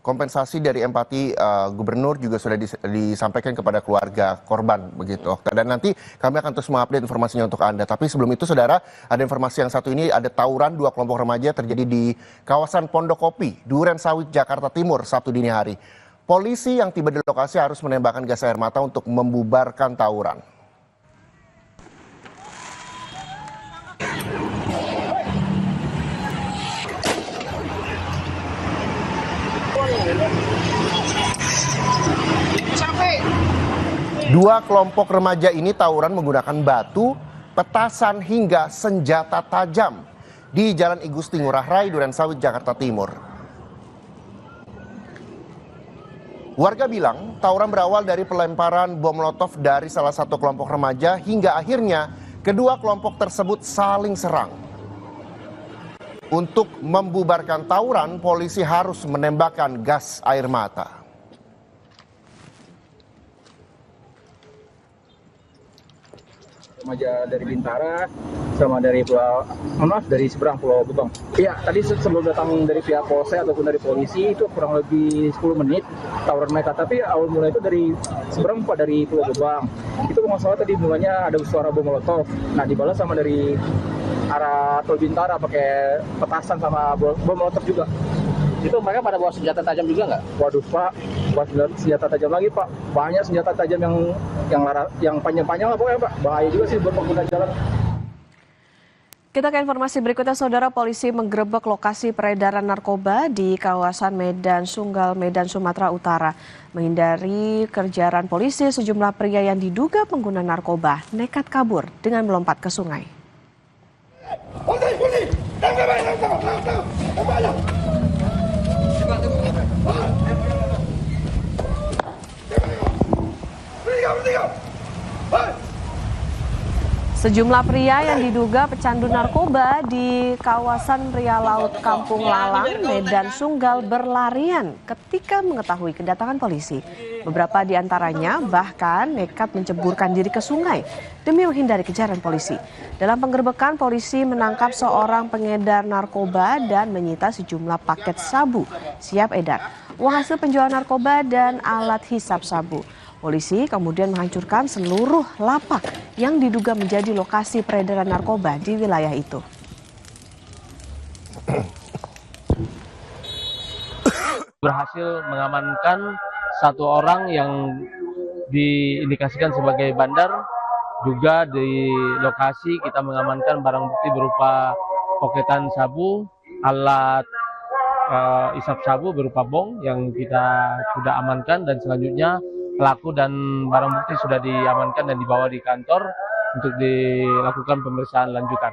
kompensasi dari empati gubernur juga sudah disampaikan kepada keluarga korban begitu, Okta. Dan nanti kami akan terus mengupdate informasinya untuk Anda. Tapi sebelum itu, saudara, ada informasi yang satu ini, ada tawuran dua kelompok remaja terjadi di kawasan Pondokopi, Duren Sawit, Jakarta Timur, Sabtu dini hari. Polisi yang tiba di lokasi harus menembakkan gas air mata untuk membubarkan tawuran. Dua kelompok remaja ini tawuran menggunakan batu, petasan hingga senjata tajam di Jalan Igusti Ngurah Rai, Duren Sawit, Jakarta Timur. Warga bilang tawuran berawal dari pelemparan bom molotov dari salah satu kelompok remaja hingga akhirnya kedua kelompok tersebut saling serang. Untuk membubarkan tawuran, polisi harus menembakkan gas air mata. Remaja dari Bintara sama dari dari seberang Pulau Gebang. Iya, tadi sebelum datang dari pihak Polsek ataupun dari polisi itu kurang lebih 10 menit tawuran mereka. Tapi awal mulai itu dari seberang Pak, dari Pulau Gebang. Itu kalau nggak salah tadi mulanya ada suara bom molotov. Nah, dibalas sama dari arah Tol Bintara pakai petasan sama bom molotov juga. Itu mereka pada bawa senjata tajam juga nggak? Waduh Pak, bawa senjata tajam lagi Pak. Banyak senjata tajam yang panjang-panjang lah pokoknya Pak. Bahaya juga sih buat pengguna jalan. Kita ke informasi berikutnya, saudara. Polisi menggerebek lokasi peredaran narkoba di kawasan Medan Sunggal, Medan, Sumatera Utara. Menghindari kejaran polisi, sejumlah pria yang diduga pengguna narkoba nekat kabur dengan melompat ke sungai. Sejumlah pria yang diduga pecandu narkoba di kawasan Pria Laut Kampung Lalang, Medan Sunggal berlarian ketika mengetahui kedatangan polisi. Beberapa di antaranya bahkan nekat menceburkan diri ke sungai demi menghindari kejaran polisi. Dalam penggerbekan, polisi menangkap seorang pengedar narkoba dan menyita sejumlah paket sabu siap edar, uang hasil penjualan narkoba dan alat hisap sabu. Polisi kemudian menghancurkan seluruh lapak yang diduga menjadi lokasi peredaran narkoba di wilayah itu. Berhasil mengamankan satu orang yang diindikasikan sebagai bandar. Juga di lokasi kita mengamankan barang bukti berupa poketan sabu, alat isap sabu berupa bong yang kita sudah amankan, dan selanjutnya pelaku dan barang bukti sudah diamankan dan dibawa di kantor untuk dilakukan pemeriksaan lanjutan.